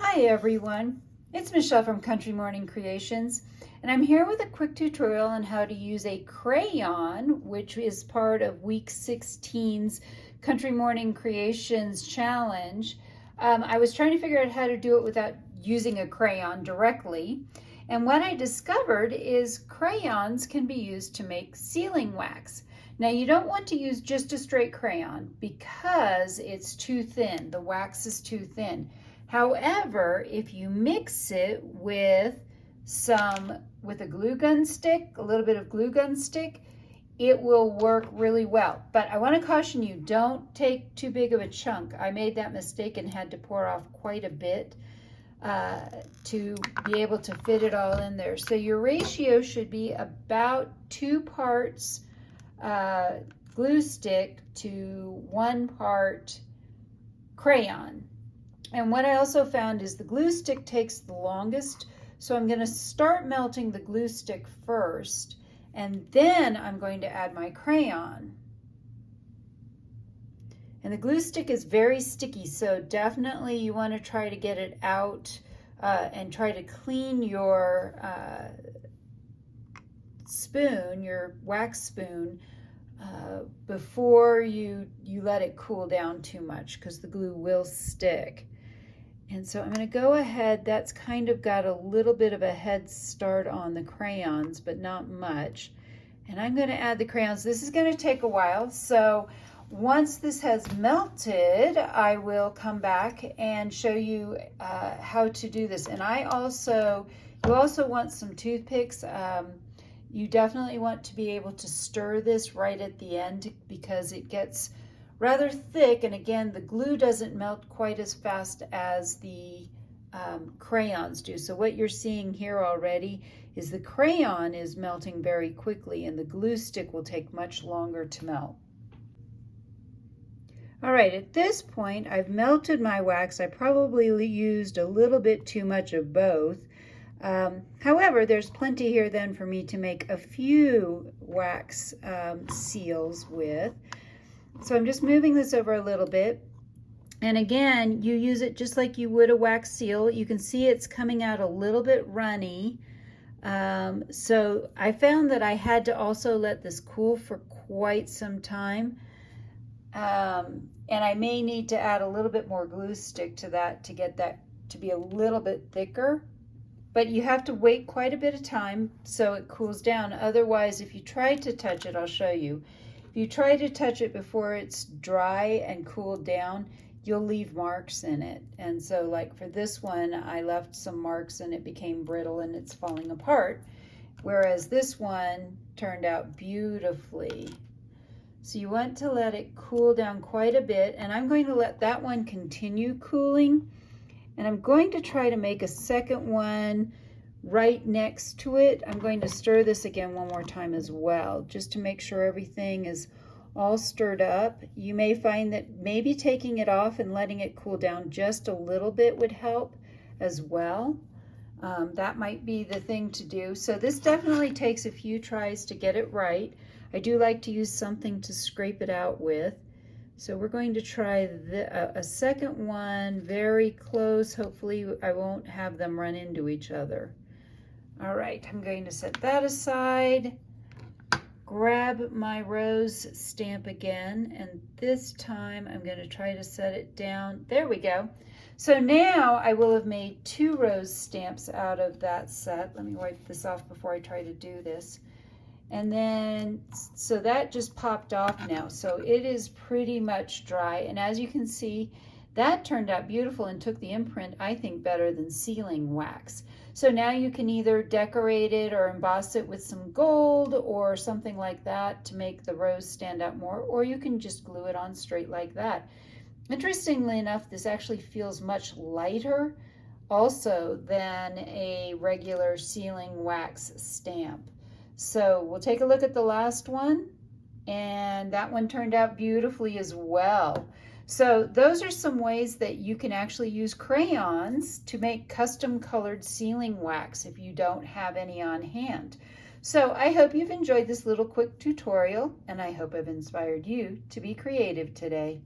Hi everyone, it's Michelle from Country Morning Creations, and I'm here with a quick tutorial on how to use a crayon, which is part of week 16's Country Morning Creations challenge. I was trying to figure out how to do it without using a crayon directly, and what I discovered is crayons can be used to make sealing wax. Now you don't want to use just a straight crayon because it's too thin, the wax is too thin. However, if you mix it with a glue gun stick, a little bit of glue gun stick, it will work really well. But I want to caution you, don't take too big of a chunk. I made that mistake and had to pour off quite a bit to be able to fit it all in there. So your ratio should be about 2 parts glue stick to 1 part crayon. And what I also found is the glue stick takes the longest, so I'm going to start melting the glue stick first, and then I'm going to add my crayon. And the glue stick is very sticky, so definitely you want to try to get it out and try to clean your spoon, your wax spoon, before you let it cool down too much, because the glue will stick. And so I'm going to go ahead, that's kind of got a little bit of a head start on the crayons, but not much. And I'm going to add the crayons. This is going to take a while, so once this has melted, I will come back and show you how to do this. And you also want some toothpicks. You definitely want to be able to stir this right at the end because it gets rather thick, and again, the glue doesn't melt quite as fast as the crayons do. So what you're seeing here already is the crayon is melting very quickly, and the glue stick will take much longer to melt. All right, at this point, I've melted my wax. I probably used a little bit too much of both. However, there's plenty here then for me to make a few wax seals with. So I'm just moving this over a little bit. And again, you use it just like you would a wax seal. You can see it's coming out a little bit runny. So I found that I had to also let this cool for quite some time. And I may need to add a little bit more glue stick to that to get that to be a little bit thicker. But you have to wait quite a bit of time so it cools down. Otherwise, if you try to touch it, I'll show you. If you try to touch it before it's dry and cooled down, you'll leave marks in it. And so like for this one, I left some marks and it became brittle and it's falling apart. Whereas this one turned out beautifully. So you want to let it cool down quite a bit, and I'm going to let that one continue cooling. And I'm going to try to make a second one right next to it. I'm going to stir this again one more time as well, just to make sure everything is all stirred up. You may find that maybe taking it off and letting it cool down just a little bit would help as well. That might be the thing to do. So this definitely takes a few tries to get it right. I do like to use something to scrape it out with. So we're going to try a second one very close. Hopefully I won't have them run into each other. All right, I'm going to set that aside, grab my rose stamp again, and this time I'm going to try to set it down. There we go. So now I will have made 2 rose stamps out of that set. Let me wipe this off before I try to do this. And then, so that just popped off now. So it is pretty much dry. And as you can see, that turned out beautiful and took the imprint, I think, better than sealing wax. So now you can either decorate it or emboss it with some gold or something like that to make the rose stand out more, or you can just glue it on straight like that. Interestingly enough, this actually feels much lighter also than a regular sealing wax stamp. So we'll take a look at the last one, and that one turned out beautifully as well. So those are some ways that you can actually use crayons to make custom colored sealing wax if you don't have any on hand. So I hope you've enjoyed this little quick tutorial, and I hope I've inspired you to be creative today.